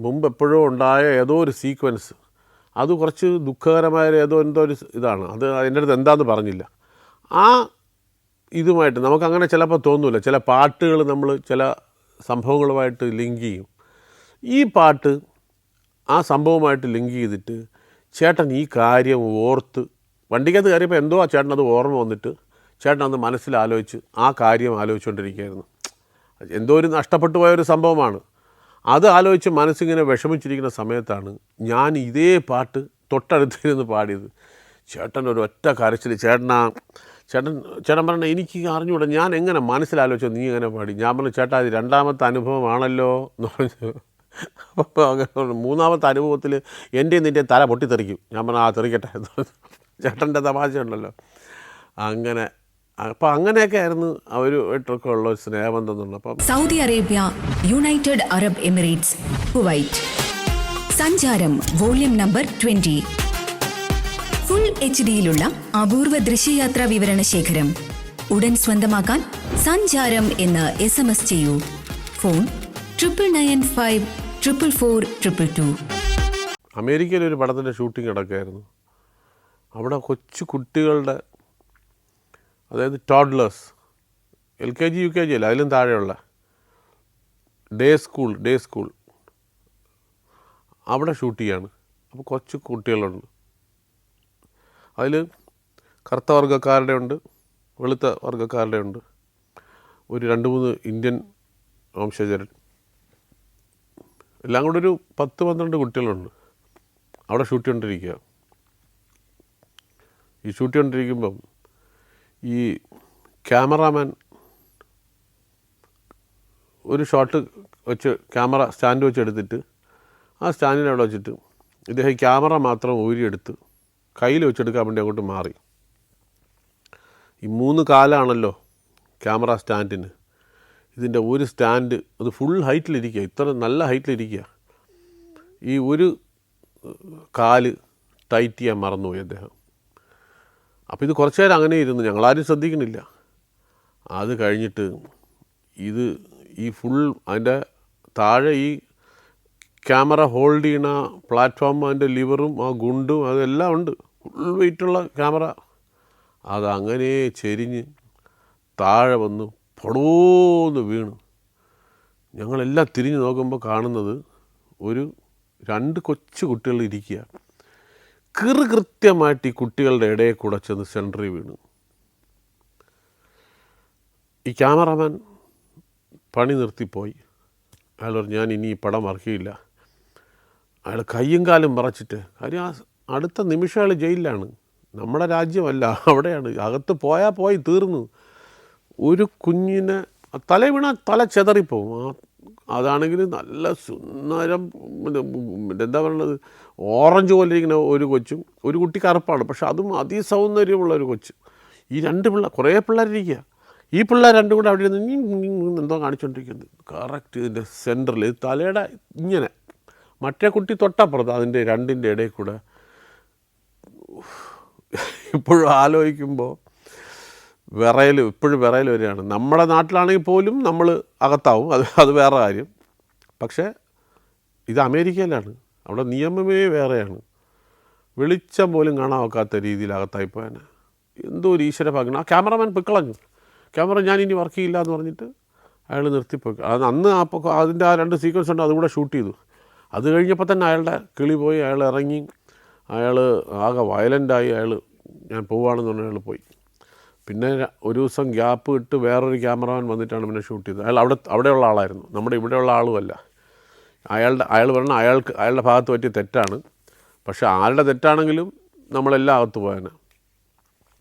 മുമ്പ് എപ്പോഴോ ഉണ്ടായ ഏതോ ഒരു സീക്വൻസ്, അത് കുറച്ച് ദുഃഖകരമായ എന്തോ ഒരു ഇതാണ്, അത് എൻ്റെ അടുത്ത് എന്താണെന്ന് പറഞ്ഞില്ല. ആ ഇതുമായിട്ട് നമുക്കങ്ങനെ ചിലപ്പോൾ തോന്നില്ല, ചില പാട്ടുകൾ നമ്മൾ ചില സംഭവങ്ങളുമായിട്ട് ലിങ്ക് ചെയ്യും. ഈ പാട്ട് ആ സംഭവമായിട്ട് ലിങ്ക് ചെയ്തിട്ട് ചേട്ടൻ ഈ കാര്യം ഓർത്ത് വണ്ടിക്കകത്ത് കയറിയപ്പോൾ എന്തോ ആ ചേട്ടൻ അത് ഓർമ്മ വന്നിട്ട് ചേട്ടൻ അന്ന് മനസ്സിലാലോചിച്ച് ആ കാര്യം ആലോചിച്ചുകൊണ്ടിരിക്കുകയായിരുന്നു. എന്തോ ഒരു നഷ്ടപ്പെട്ടു പോയൊരു സംഭവമാണ്. അത് ആലോചിച്ച് മനസ്സിങ്ങനെ വിഷമിച്ചിരിക്കുന്ന സമയത്താണ് ഞാൻ ഇതേ പാട്ട് തൊട്ടടുത്തിരുന്ന് പാടിയത്. ചേട്ടൻ ഒരു ഒറ്റ കരച്ചിൽ. ചേട്ടൻ പറഞ്ഞ എനിക്ക് അറിഞ്ഞുകൂടാ, ഞാൻ എങ്ങനെ മനസ്സിലാലോചിച്ചോ നീ എങ്ങനെ പാടി? ഞാൻ പറഞ്ഞു, ചേട്ടാ ഇത് രണ്ടാമത്തെ അനുഭവമാണല്ലോ എന്ന് പറഞ്ഞു. അപ്പോൾ അങ്ങനെ മൂന്നാമത്തെ അനുഭവത്തിൽ എൻ്റെയും നിൻ്റെയും തല പൊട്ടിത്തെറിക്കും. ഞാൻ പറഞ്ഞു, ആ തെറിക്കട്ടെ. ചേട്ടൻ്റെ തമാശ ഉണ്ടല്ലോ അങ്ങനെ. അപ്പോൾ അങ്ങനെയൊക്കെ ആയിരുന്നു അവരുമായിട്ടൊക്കെ ഉള്ള ഒരു സ്നേഹബന്ധം എന്നുള്ളത്. അപ്പം Saudi Arabia, United Arab Emirates, Kuwait. സഞ്ചാരം വോള്യം നമ്പർ 20. ഫുൾ HD-യിലുള്ള അപൂർവ ദൃശ്യയാത്രാ വിവരണ ശേഖരം ഉടൻ സ്വന്തമാക്കാൻ സഞ്ചാരം എന്ന് SMS ചെയ്യൂ. ഫോൺ 9995 444 222. അമേരിക്കയിൽ ഒരു പടത്തിൻ്റെ ഷൂട്ടിംഗ് നടക്കുകയായിരുന്നു. അവിടെ കൊച്ചു കുട്ടികളുടെ, അതായത് ടോഡ്ലേഴ്സ്, LKG UKG അല്ല, അതിലും താഴെയുള്ള ഡേ സ്കൂൾ അവിടെ ഷൂട്ട് ചെയ്യാണ്. അപ്പോൾ കൊച്ചു കുട്ടികളുണ്ട്. അതിൽ കറുത്ത വർഗ്ഗക്കാരുടെ ഉണ്ട്, വെളുത്ത വർഗ്ഗക്കാരുടെ ഉണ്ട്, ഒരു 2-3 ഇന്ത്യൻ വംശജരൻ, എല്ലാം കൂടെ ഒരു 10-12 കുട്ടികളുണ്ട്. അവിടെ ഷൂട്ട് ചെയ്തുകൊണ്ടിരിക്കുക. ഈ ഷൂട്ട് ചെയ്തുകൊണ്ടിരിക്കുമ്പം ഈ ക്യാമറാമാൻ ഒരു ഷോട്ട് വെച്ച് ക്യാമറ സ്റ്റാൻഡ് വെച്ച് എടുത്തിട്ട് ആ സ്റ്റാൻഡിനെ അവിടെ വെച്ചിട്ട് ഇദ്ദേഹം ക്യാമറ മാത്രം ഊരിയെടുത്ത് കയ്യിൽ വെച്ചെടുക്കാൻ വേണ്ടി അങ്ങോട്ട് മാറി. ഈ 3 കാലാണല്ലോ ക്യാമറ സ്റ്റാൻഡിന്. ഇതിൻ്റെ ഒരു സ്റ്റാൻഡ് അത് ഫുൾ ഹൈറ്റിലിരിക്കുക, ഇത്ര നല്ല ഹൈറ്റിലിരിക്കുക. ഈ ഒരു കാല് ടൈറ്റ് ചെയ്യാൻ മറന്നുപോയി അദ്ദേഹം. അപ്പോൾ ഇത് കുറച്ച് നേരം അങ്ങനെ ഇരുന്ന് ഞങ്ങളാരും ശ്രദ്ധിക്കണില്ല. അത് കഴിഞ്ഞിട്ട് ഈ ഫുൾ അതിൻ്റെ താഴെ ഈ ക്യാമറ ഹോൾഡ് ചെയ്യണ പ്ലാറ്റ്ഫോം, അതിൻ്റെ ലിവറും ആ ഗുണ്ടും അതെല്ലാം ഉണ്ട്, ഫുൾ വെയിറ്റുള്ള ക്യാമറ. അതങ്ങനെ ചെരിഞ്ഞ് താഴെ വന്ന് പൊടോന്ന് വീണു. ഞങ്ങളെല്ലാം തിരിഞ്ഞ് നോക്കുമ്പോൾ കാണുന്നത് ഒരു 2 കൊച്ചു കുട്ടികൾ ഇരിക്കുക. കൃത്യമായിട്ട് ഈ കുട്ടികളുടെ ഇടയിൽ കൂടെ ചെന്ന് സെൻറ്ററിൽ വീണു. ഈ ക്യാമറമാൻ പണി നിർത്തിപ്പോയി. അയാൾ പറഞ്ഞു, ഞാൻ ഇനി ഈ പടം ഇറക്കിയില്ല. അയാൾ കയ്യും കാലും മറച്ചിട്ട്, കാര്യം ആ അടുത്ത നിമിഷം അയാൾ ജയിലിലാണ്. നമ്മുടെ രാജ്യമല്ല, അവിടെയാണ്. അകത്ത് പോയി തീർന്നു. ഒരു കുഞ്ഞിനെ തല വീണാൽ തല ചെതറിപ്പോവും. അതാണെങ്കിൽ നല്ല സുന്ദരം, എന്താ പറയുന്നത്, ഓറഞ്ച് പോലെ ഇരിക്കുന്ന ഒരു കൊച്ചും, ഒരു കുട്ടി കറുപ്പാണ്, പക്ഷെ അതും അതിസൗന്ദര്യമുള്ള ഒരു കൊച്ച്. ഈ രണ്ട് കുറേ പിള്ളേരിരിക്കുക. ഈ പിള്ളേർ രണ്ടും കൂടെ അവിടെ ഇരുന്ന് എന്തോ കാണിച്ചുകൊണ്ടിരിക്കുന്നത്. കറക്റ്റ് ഇതിൻ്റെ സെൻറ്ററിൽ തലയുടെ ഇങ്ങനെ മറ്റേ കുട്ടി തൊട്ടപ്പുറത്ത് അതിൻ്റെ രണ്ടിൻ്റെ ഇടയിൽ കൂടെ. ഇപ്പോഴും ആലോചിക്കുമ്പോൾ ഇപ്പോഴും വിറയൽ വരികയാണ്. നമ്മുടെ നാട്ടിലാണെങ്കിൽ പോലും നമ്മൾ അകത്താവും, അത് വേറെ കാര്യം. പക്ഷേ ഇത് അമേരിക്കയിലാണ്, അവിടെ നിയമമേ വേറെയാണ്. വെളിച്ചം പോലും കാണാൻ ഒക്കാത്ത രീതിയിൽ അകത്തായിപ്പോയാൽ എന്തോ ഒരു ഈശ്വര ഭാഗ്യം. ആ ക്യാമറമാൻ പൊയ്ക്കളഞ്ഞു. ക്യാമറ ഞാൻ ഇനി വർക്ക് ചെയ്യില്ല എന്ന് പറഞ്ഞിട്ട് അയാൾ നിർത്തിപ്പോയി. അന്ന് അപ്പോൾ അതിൻ്റെ ആ 2 സീക്വൻസ് ഉണ്ട്, അതുകൂടെ ഷൂട്ട് ചെയ്തു. അത് കഴിഞ്ഞപ്പോൾ തന്നെ അയാളുടെ കിളി പോയി. അയാൾ ഇറങ്ങി, അയാൾ ആകെ വയലൻ്റായി. ഞാൻ പോവുകയാണെന്ന് പറഞ്ഞാൽ അയാൾ പോയി. പിന്നെ ഒരു ദിവസം ഗ്യാപ്പ് ഇട്ട് വേറൊരു ക്യാമറമാൻ വന്നിട്ടാണ് പിന്നെ ഷൂട്ട് ചെയ്തത്. അയാൾ അവിടെയുള്ള ആളായിരുന്നു, നമ്മുടെ ഇവിടെയുള്ള ആളുമല്ല. അയാൾ പറഞ്ഞാൽ അയാളുടെ ഭാഗത്ത് പറ്റിയ തെറ്റാണ്. പക്ഷേ ആരുടെ തെറ്റാണെങ്കിലും നമ്മളെല്ലാം അകത്ത് പോയാൽ.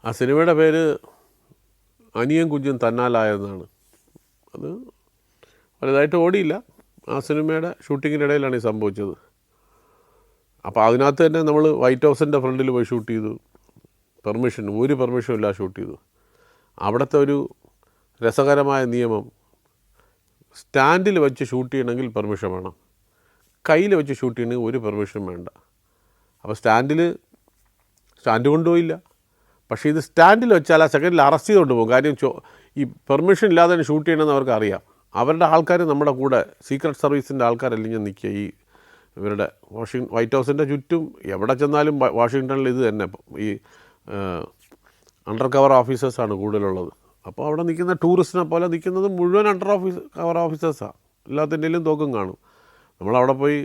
ആ സിനിമയുടെ പേര് അനിയൻ കുഞ്ഞും തന്നാലായെന്നാണ്. അത് വലുതായിട്ട് ഓടിയില്ല. ആ സിനിമയുടെ ഷൂട്ടിങ്ങിൻ്റെ ഇടയിലാണ് ഈ സംഭവിച്ചത്. അപ്പോൾ അതിനകത്ത് തന്നെ നമ്മൾ വൈറ്റ് ഹൗസിൻ്റെ ഫ്രണ്ടിൽ പോയി ഷൂട്ട് ചെയ്തു. ഒരു പെർമിഷനും ഇല്ല ഷൂട്ട് ചെയ്തു. അവിടുത്തെ ഒരു രസകരമായ നിയമം, സ്റ്റാൻഡിൽ വെച്ച് ഷൂട്ട് ചെയ്യണമെങ്കിൽ പെർമിഷൻ വേണം, കയ്യിൽ വെച്ച് ഷൂട്ട് ചെയ്യണമെങ്കിൽ ഒരു പെർമിഷനും വേണ്ട. അപ്പോൾ സ്റ്റാൻഡ് കൊണ്ടുപോയില്ല. പക്ഷേ ഇത് സ്റ്റാൻഡിൽ വെച്ചാൽ ആ സെക്കൻഡിൽ അറസ്റ്റ് ചെയ്തുകൊണ്ട് പോകും. കാര്യം ഈ പെർമിഷൻ ഇല്ലാതെ തന്നെ ഷൂട്ട് ചെയ്യണമെന്ന് അവർക്ക് അറിയാം. അവരുടെ ആൾക്കാർ നമ്മുടെ കൂടെ സീക്രട്ട് സർവീസിൻ്റെ ആൾക്കാരെല്ലാം നിൽക്കുക. ഈ ഇവരുടെ വൈറ്റ് ഹൗസിൻ്റെ ചുറ്റും എവിടെ ചെന്നാലും വാഷിങ്ടണിൽ ഇത് തന്നെ ഈ അണ്ടർ കവർ ഓഫീസേഴ്സാണ് കൂടുതലുള്ളത്. അപ്പോൾ അവിടെ നിൽക്കുന്ന ടൂറിസ്റ്റിനെ പോലെ നിൽക്കുന്നത് മുഴുവൻ കവർ ഓഫീസേഴ്സാണ്. എല്ലാത്തിൻ്റെയിലും തോക്കും കാണും. നമ്മളവിടെ പോയി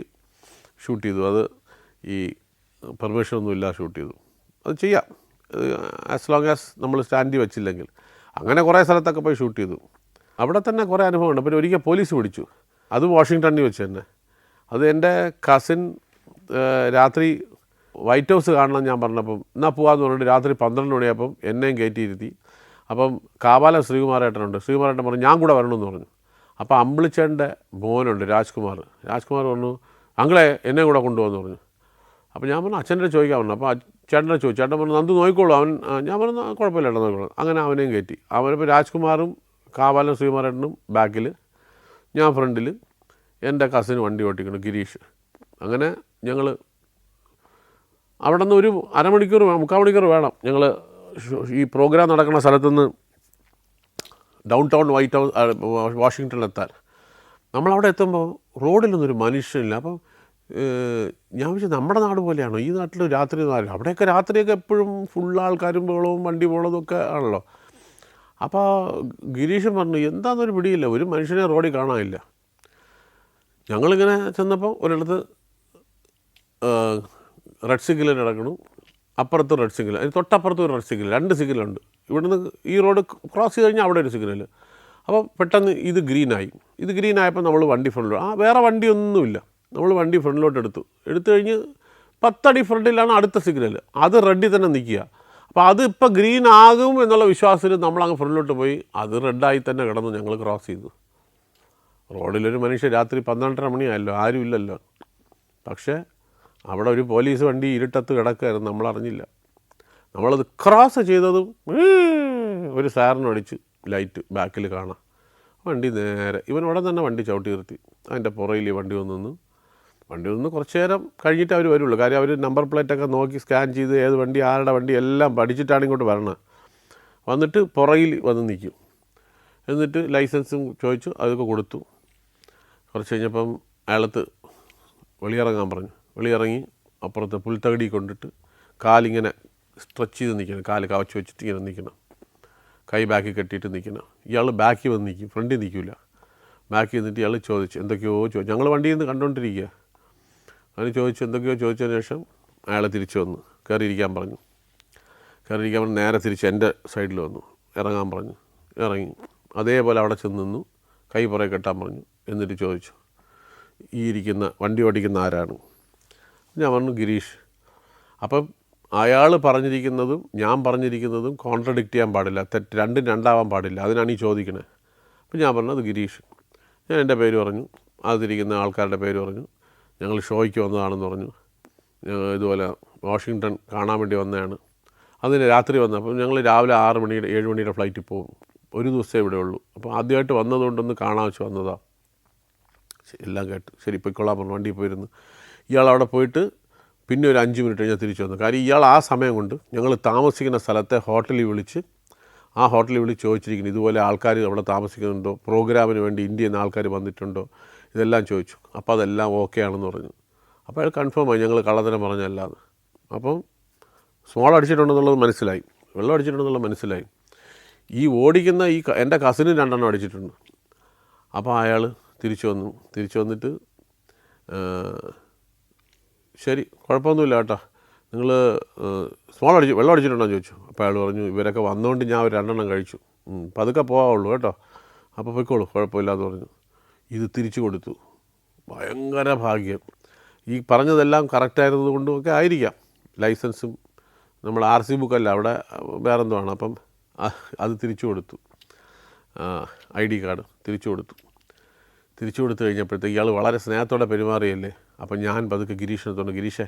ഷൂട്ട് ചെയ്തു. അത് ഈ പെർമിഷനൊന്നും ഇല്ല ഷൂട്ട് ചെയ്തു. അത് ചെയ്യാം, ആസ് ലോങ് ആസ് നമ്മൾ സ്റ്റാൻഡിൽ വെച്ചില്ലെങ്കിൽ. അങ്ങനെ കുറേ സ്ഥലത്തൊക്കെ പോയി ഷൂട്ട് ചെയ്തു. അവിടെ തന്നെ കുറേ അനുഭവമുണ്ട്. പിന്നെ ഒരിക്കൽ പോലീസ് പിടിച്ചു, അത് വാഷിങ്ടണിൽ വെച്ച് തന്നെ. അത് എൻ്റെ കസിൻ രാത്രി വൈറ്റ് ഹൗസ് കാണണം ഞാൻ പറഞ്ഞപ്പം എന്നാൽ പോകാമെന്ന് പറഞ്ഞിട്ട് രാത്രി 12 മണിയായപ്പം എന്നെയും കയറ്റിയിരുത്തി. അപ്പം കാവാലം ശ്രീകുമാരേട്ടനുണ്ട്. ശ്രീകുമാരേട്ടൻ പറഞ്ഞു ഞാൻ കൂടെ വരണമെന്ന് പറഞ്ഞു. അപ്പോൾ അമ്പിളിച്ചേട്ടൻ്റെ മോനുണ്ട് രാജ്കുമാർ പറഞ്ഞു അങ്ങളെ എന്നെ കൂടെ കൊണ്ടുപോകുമെന്ന് പറഞ്ഞു. അപ്പോൾ ഞാൻ പറഞ്ഞു അച്ഛൻ്റെ ചോദിക്കാൻ പറഞ്ഞു. അപ്പോൾ ചേട്ടനെ ചോദിച്ചു. ചേട്ടൻ പറഞ്ഞു നന്ദു നോക്കിക്കോളൂ. ഞാൻ പറഞ്ഞു കുഴപ്പമില്ല ചേട്ടൻ നോക്കിക്കോളൂ. അങ്ങനെ അവനെയും കയറ്റി. അവനിപ്പോൾ രാജ്കുമാറും കാവാലം ശ്രീകുമാരേട്ടനും ബാക്കിൽ, ഞാൻ ഫ്രണ്ടിൽ, എൻ്റെ കസിന് വണ്ടി ഓട്ടിക്കണം ഗിരീഷ്. അങ്ങനെ ഞങ്ങൾ അവിടെ നിന്ന് ഒരു 3/4 മണിക്കൂർ വേണം ഞങ്ങൾ ഈ പ്രോഗ്രാം നടക്കുന്ന സ്ഥലത്തുനിന്ന് ഡൗൺ ടൗൺ വൈറ്റ് ഹൗസ് വാഷിങ്ടണിലെത്താൻ. നമ്മളവിടെ എത്തുമ്പോൾ റോഡിലൊന്നും ഒരു മനുഷ്യനില്ല. അപ്പം ഞാൻ വിചാരിച്ചു നമ്മുടെ നാട് പോലെയാണോ, ഈ നാട്ടിൽ രാത്രി നാളില്ല. അവിടെയൊക്കെ രാത്രിയൊക്കെ എപ്പോഴും ഫുൾ ആൾക്കാരും ബഹളവും വണ്ടി പോളതും ഒക്കെ ആണല്ലോ. അപ്പോൾ ഗിരീഷൻ പറഞ്ഞു എന്താണെന്നൊരു പിടിയില്ല, ഒരു മനുഷ്യനെ റോഡിൽ കാണാനില്ല. ഞങ്ങളിങ്ങനെ ചെന്നപ്പോൾ ഒരിടത്ത് റെഡ് സിഗ്നൽ നടക്കണം, അപ്പുറത്ത് റെഡ് സിഗ്നൽ, അതിന് തൊട്ടപ്പുറത്ത് ഒരു റെഡ് സിഗ്നൽ, 2 സിഗ്നലുണ്ട്. ഇവിടുന്ന് ഈ റോഡ് ക്രോസ് ചെയ്ത് കഴിഞ്ഞാൽ അവിടെ ഒരു സിഗ്നൽ. അപ്പോൾ പെട്ടെന്ന് ഇത് ഗ്രീനായപ്പോൾ നമ്മൾ വണ്ടി ഫ്രണ്ടിലോട്ട്, വേറെ വണ്ടിയൊന്നുമില്ല, നമ്മൾ വണ്ടി ഫ്രണ്ടിലോട്ട് എടുത്തു കഴിഞ്ഞ് 10 അടി ഫ്രണ്ടിലാണ് അടുത്ത സിഗ്നൽ, അത് റെഡിൽ തന്നെ നിൽക്കുക. അപ്പോൾ അത് ഇപ്പോൾ ഗ്രീൻ ആകും എന്നുള്ള വിശ്വാസത്തിൽ നമ്മളങ്ങ് ഫ്രണ്ടിലോട്ട് പോയി. അത് റെഡായി തന്നെ കിടന്നു. ഞങ്ങൾ ക്രോസ് ചെയ്തു. റോഡിലൊരു മനുഷ്യൻ രാത്രി 12:30 മണിയായല്ലോ, ആരും ഇല്ലല്ലോ. പക്ഷേ അവിടെ ഒരു പോലീസ് വണ്ടി ഇരുട്ടത്ത് കിടക്കുമായിരുന്നു, നമ്മളറിഞ്ഞില്ല. നമ്മളത് ക്രോസ് ചെയ്തതും ഒരു സാറിന് അടിച്ച് ലൈറ്റ് ബാക്കിൽ കാണാം. വണ്ടി നേരെ ഇവനോടെ തന്നെ വണ്ടി ചവിട്ടി നിർത്തി. അതിൻ്റെ പുറയിൽ വണ്ടി വന്ന് കുറച്ച് നേരം കഴിഞ്ഞിട്ട് അവർ വരുള്ളൂ. കാര്യം അവർ നമ്പർ പ്ലേറ്റൊക്കെ നോക്കി സ്കാൻ ചെയ്ത് ഏത് വണ്ടി ആരുടെ വണ്ടി എല്ലാം പഠിച്ചിട്ടാണ് ഇങ്ങോട്ട് വരണത്. വന്നിട്ട് പുറകിൽ വന്ന് നിൽക്കും. എന്നിട്ട് ലൈസൻസും ചോദിച്ചു, അതൊക്കെ കൊടുത്തു. കുറച്ച് കഴിഞ്ഞപ്പം അയാളത്ത് വെളിയിറങ്ങാൻ പറഞ്ഞു. വെളിയിറങ്ങി അപ്പുറത്ത് പുൽത്തകടി കൊണ്ടിട്ട് കാലിങ്ങനെ സ്ട്രെച്ച് ചെയ്ത് നിൽക്കണം, കാല് കവച്ച് വെച്ചിട്ട് ഇങ്ങനെ നിൽക്കണം, കൈ ബാക്കിൽ കെട്ടിയിട്ട് നിൽക്കണം. ഇയാൾ ബാക്കിൽ വന്ന് നിൽക്കും, ഫ്രണ്ടിൽ നിൽക്കില്ല. ബാക്കിൽ നിന്നിട്ട് ഇയാൾ എന്തൊക്കെയോ ചോദിച്ചു. ഞങ്ങൾ വണ്ടിയിൽ നിന്ന് കണ്ടുകൊണ്ടിരിക്കുക. അതിന് എന്തൊക്കെയോ ചോദിച്ചതിന് ശേഷം അയാൾ തിരിച്ചു വന്നു, കയറിയിരിക്കാൻ പറഞ്ഞു. നേരെ തിരിച്ച് എൻ്റെ സൈഡിൽ വന്നു, ഇറങ്ങാൻ പറഞ്ഞു. ഇറങ്ങി അതേപോലെ അവിടെ ചെന്ന് നിന്നു, കൈ പുറകെ കെട്ടാൻ പറഞ്ഞു. എന്നിട്ട് ചോദിച്ചു ഈ വണ്ടി ഓടിക്കുന്ന ആരാണ്? ഞാൻ പറഞ്ഞു ഗിരീഷ്. അപ്പം അയാൾ പറഞ്ഞിരിക്കുന്നതും ഞാൻ പറഞ്ഞിരിക്കുന്നതും കോൺട്രഡിക്റ്റ് ചെയ്യാൻ പാടില്ല, രണ്ടും രണ്ടാവാൻ പാടില്ല. അതിനാണ് ഈ ചോദിക്കണേ. അപ്പം ഞാൻ പറഞ്ഞു അത് ഗിരീഷ്. ഞാൻ എൻ്റെ പേര് പറഞ്ഞു, അതിരിക്കുന്ന ആൾക്കാരുടെ പേര് പറഞ്ഞു. ഞങ്ങൾ ഷോയ്ക്ക് വന്നതാണെന്ന് പറഞ്ഞു. ഇതുപോലെ വാഷിങ്ടൺ കാണാൻ വേണ്ടി വന്നതാണ്. അതിന് രാത്രി വന്നു. അപ്പം ഞങ്ങൾ രാവിലെ 6 മണിയുടെ 7 മണിയുടെ ഫ്ലൈറ്റിൽ പോകും. ഒരു ദിവസമേ ഇവിടെ ഉള്ളൂ. അപ്പോൾ ആദ്യമായിട്ട് വന്നതുകൊണ്ടൊന്ന് കാണാൻ വെച്ച് വന്നതാണ്. എല്ലാം കേട്ട് ശരി പൊയ്ക്കൊള്ളാൻ പറഞ്ഞു. വണ്ടിയിൽ പോയിരുന്നു. ഇയാൾ അവിടെ പോയിട്ട് പിന്നെ ഒരു 5 മിനിറ്റ് കഴിഞ്ഞാൽ തിരിച്ചു വന്നു. കാര്യം ഇയാൾ ആ സമയം കൊണ്ട് ഞങ്ങൾ താമസിക്കുന്ന സ്ഥലത്തെ ഹോട്ടലിൽ വിളിച്ച് ചോദിച്ചിരിക്കുന്നു, ഇതുപോലെ ആൾക്കാർ അവിടെ താമസിക്കുന്നുണ്ടോ, പ്രോഗ്രാമിന് വേണ്ടി ഇന്ത്യയിൽ നിന്ന് ആൾക്കാർ വന്നിട്ടുണ്ടോ, ഇതെല്ലാം ചോദിച്ചു. അപ്പോൾ അതെല്ലാം ഓക്കെ ആണെന്ന് പറഞ്ഞു. അപ്പോൾ അയാൾ കൺഫേമായി ഞങ്ങൾ കള്ളത്തരം പറഞ്ഞല്ലാന്ന്. അപ്പം സ്മോൾ അടിച്ചിട്ടുണ്ടെന്നുള്ളത് മനസ്സിലായി, വെള്ളം അടിച്ചിട്ടുണ്ടെന്നുള്ളത് മനസ്സിലായി. ഈ ഓടിക്കുന്ന എൻ്റെ കസിനും 2 എണ്ണം അടിച്ചിട്ടുണ്ട്. അപ്പോൾ അയാൾ തിരിച്ചു വന്നിട്ട് ശരി കുഴപ്പമൊന്നുമില്ല കേട്ടോ, നിങ്ങൾ വെള്ളം അടിച്ചിട്ടുണ്ടോ എന്ന് ചോദിച്ചു. അപ്പോൾ അയാൾ പറഞ്ഞു ഇവരൊക്കെ വന്നുകൊണ്ട് ഞാൻ ഒരു 2 എണ്ണം കഴിച്ചു, പതുക്കെ പോകാവുള്ളൂ കേട്ടോ, അപ്പോൾ പൊയ്ക്കോളൂ കുഴപ്പമില്ലാന്ന് പറഞ്ഞു. ഇത് തിരിച്ചു കൊടുത്തു. ഭയങ്കര ഭാഗ്യം. ഈ പറഞ്ഞതെല്ലാം കറക്റ്റായിരുന്നത് കൊണ്ടും ഒക്കെ ആയിരിക്കാം. ലൈസൻസും നമ്മൾ RC ബുക്കല്ല, അവിടെ വേറെന്തോ ആണ്. അപ്പം അത് തിരിച്ചു കൊടുത്തു. ID കാർഡ് തിരിച്ചു കൊടുത്തു കഴിഞ്ഞപ്പോഴത്തേക്ക് ഇയാൾ വളരെ സ്നേഹത്തോടെ പെരുമാറിയല്ലേ. അപ്പം ഞാൻ പതുക്കെ ഗിരീഷിനടുത്തോണ്ട്, ഗിരീഷേ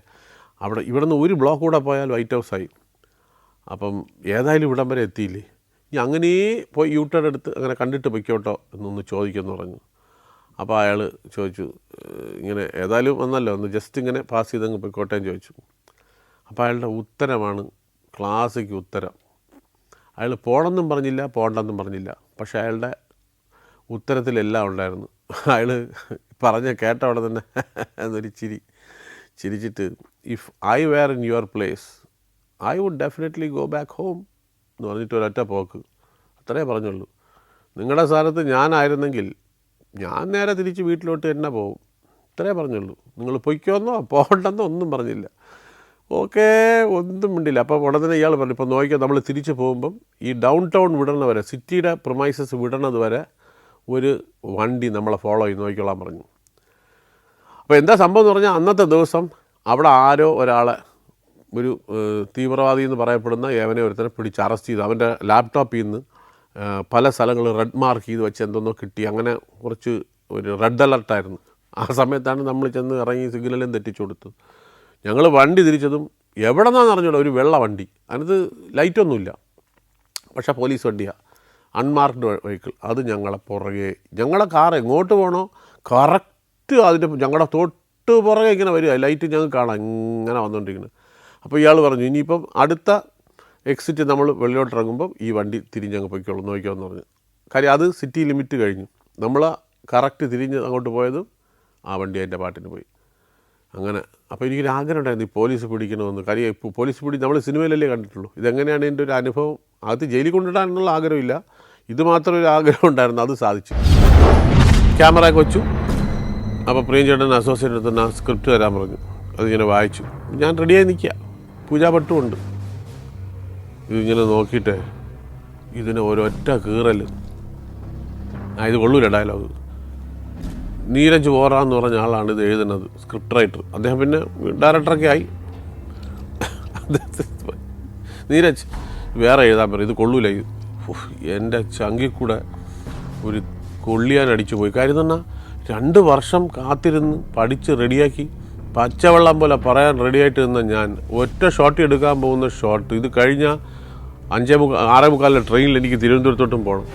അവിടെ ഇവിടെ നിന്ന് ഒരു ബ്ലോക്ക് കൂടെ പോയാൽ വൈറ്റ് ഹൗസായി, അപ്പം ഏതായാലും ഇവിടം വരെ എത്തിയില്ലേ, ഇനി അങ്ങനെ പോയി യൂട്ടേൺ എടുത്ത് അങ്ങനെ കണ്ടിട്ട് പൊയ്ക്കോട്ടോ എന്നൊന്ന് ചോദിക്കുമെന്ന് പറഞ്ഞു. അപ്പോൾ അയാൾ ചോദിച്ചു ഇങ്ങനെ ഏതായാലും വന്നല്ലോ ഒന്ന് ജസ്റ്റ് ഇങ്ങനെ പാസ് ചെയ്തങ്ങ് പൊയ്ക്കോട്ടെ എന്ന് ചോദിച്ചു. അപ്പോൾ അയാളുടെ ഉത്തരമാണ് ക്ലാസിക് ഉത്തരം. അയാൾ പോകണമെന്നും പറഞ്ഞില്ല പോകണ്ടെന്നും പറഞ്ഞില്ല, പക്ഷേ അയാളുടെ ഉത്തരത്തിലെല്ലാം ഉണ്ടായിരുന്നു. അയാൾ കേട്ട അവിടെ തന്നെ എന്നൊരു ചിരിച്ചിട്ട് if I were in your place I would definitely go back home എന്ന് പറഞ്ഞിട്ട് ഒരൊറ്റ പോക്ക്. അത്രേ പറഞ്ഞുള്ളൂ. നിങ്ങളുടെ സ്ഥാനത്ത് ഞാനായിരുന്നെങ്കിൽ ഞാൻ നേരെ തിരിച്ച് വീട്ടിലോട്ട് തന്നെ പോകും. ഇത്രേ പറഞ്ഞുള്ളൂ. നിങ്ങൾ പൊയ്ക്കോന്നോ പോകണ്ടെന്നോ ഒന്നും പറഞ്ഞില്ല. ഓക്കെ ഒന്നും മിണ്ടില്ല. അപ്പോൾ ഉടനെ ഇയാൾ പറഞ്ഞു ഇപ്പോൾ നോക്കിയാൽ നമ്മൾ തിരിച്ച് പോകുമ്പം ഈ ഡൗൺ ടൗൺ വിടണ വരെ, സിറ്റിയുടെ പ്രൊമൈസസ് വിടണത് വരെ ഒരു വണ്ടി നമ്മളെ ഫോളോ ചെയ്ത് നോക്കിക്കൊള്ളാൻ പറഞ്ഞു. അപ്പോൾ എന്താ സംഭവം എന്ന് പറഞ്ഞാൽ അന്നത്തെ ദിവസം അവിടെ ആരോ ഒരാളെ ഒരു തീവ്രവാദി എന്ന് പറയപ്പെടുന്ന ഏവനെ ഒരുത്തനെ പിടിച്ച് അറസ്റ്റ് ചെയ്തു. അവൻ്റെ ലാപ്ടോപ്പിൽ നിന്ന് പല സ്ഥലങ്ങളിൽ റെഡ് മാർക്ക് ചെയ്ത് വെച്ച് എന്തെന്നോ കിട്ടി. അങ്ങനെ കുറച്ച് ഒരു റെഡ് അലർട്ടായിരുന്നു. ആ സമയത്താണ് നമ്മൾ ചെന്ന് ഇറങ്ങി സിഗ്നലും തെറ്റിച്ചു കൊടുത്തു. ഞങ്ങൾ വണ്ടി തിരിച്ചതും എവിടെ നിന്നാന്ന് അറിഞ്ഞൂടാ, ഒരു വെള്ള വണ്ടി, അതിനകത്ത് ലൈറ്റൊന്നുമില്ല, പക്ഷേ പോലീസ് വണ്ടിയാണ്, അൺമാർക്ക്ഡ് വെഹിക്കിൾ. അത് ഞങ്ങളെ പുറകെ, ഞങ്ങളെ കാർ എങ്ങോട്ട് പോകണോ കറക്റ്റ് അതിൻ്റെ ഞങ്ങളുടെ തൊട്ട് പുറകെ ഇങ്ങനെ വരിക, ലൈറ്റ് ഞങ്ങൾക്ക് കാണാം ഇങ്ങനെ വന്നുകൊണ്ടിരിക്കുന്നത്. അപ്പോൾ ഇയാൾ പറഞ്ഞു ഇനിയിപ്പം അടുത്ത എക്സിറ്റ് നമ്മൾ വെളിയിലോട്ട് ഇറങ്ങുമ്പം ഈ വണ്ടി തിരിഞ്ഞങ്ങ് പൊയ്ക്കോളൂ നോക്കിക്കോന്ന് പറഞ്ഞു. കാര്യം അത് സിറ്റി ലിമിറ്റ് കഴിഞ്ഞു. നമ്മൾ കറക്റ്റ് തിരിഞ്ഞ് അങ്ങോട്ട് പോയതും ആ വണ്ടി അതിൻ്റെ പാട്ടിന് പോയി. അങ്ങനെ അപ്പോൾ എനിക്കൊരു ആഗ്രഹം ഉണ്ടായിരുന്നു ഈ പോലീസ് പിടിക്കണമെന്ന്. കാര്യം ഇപ്പോൾ പോലീസ് നമ്മൾ സിനിമയിലല്ലേ കണ്ടിട്ടുള്ളൂ. ഇതെങ്ങനെയാണ് എൻ്റെ ഒരു അനുഭവം. അത് ജയിലിൽ കൊണ്ടിടാനുള്ള ആഗ്രഹമില്ല, ഇത് മാത്രം ഒരു ആഗ്രഹം ഉണ്ടായിരുന്നു, അത് സാധിച്ചു. ക്യാമറയൊക്കെ വെച്ചു. അപ്പോൾ പ്രിയഞ്ചേട്ടൻ അസോസിയേറ്റ് എടുത്തുന്ന സ്ക്രിപ്റ്റ് തരാൻ പറഞ്ഞു. അതിങ്ങനെ വായിച്ചു. ഞാൻ റെഡിയായി നിൽക്കുക, പൂജാപട്ടുമുണ്ട്. ഇതിങ്ങനെ നോക്കിയിട്ട് ഇതിന് ഒരൊറ്റ കീറൽ. ഇത് കൊള്ളൂല ഡയലോഗ്. നീരജ് വോറ എന്ന് പറഞ്ഞ ആളാണ് ഇത് എഴുതുന്നത്, സ്ക്രിപ്റ്റ് റൈറ്റർ. അദ്ദേഹം പിന്നെ ഡയറക്ടറൊക്കെ ആയി. നീരജ് വേറെ എഴുതാൻ പറയും, ഇത് കൊള്ളൂല. എൻ്റെ ചങ്കിൽ കൂടെ ഒരു കൊള്ളിയാൻ അടിച്ചു പോയി. കാര്യം എന്ന് പറഞ്ഞാൽ 2 വർഷം കാത്തിരുന്ന് പഠിച്ച് റെഡിയാക്കി പച്ചവെള്ളം പോലെ പറയാൻ റെഡിയായിട്ട് നിന്ന ഞാൻ ഒറ്റ ഷോട്ട് എടുക്കാൻ പോകുന്ന ഷോട്ട് ഇത് കഴിഞ്ഞാൽ 5:45 ട്രെയിനിൽ എനിക്ക് തിരുവനന്തപുരത്തോട്ടും പോകണം.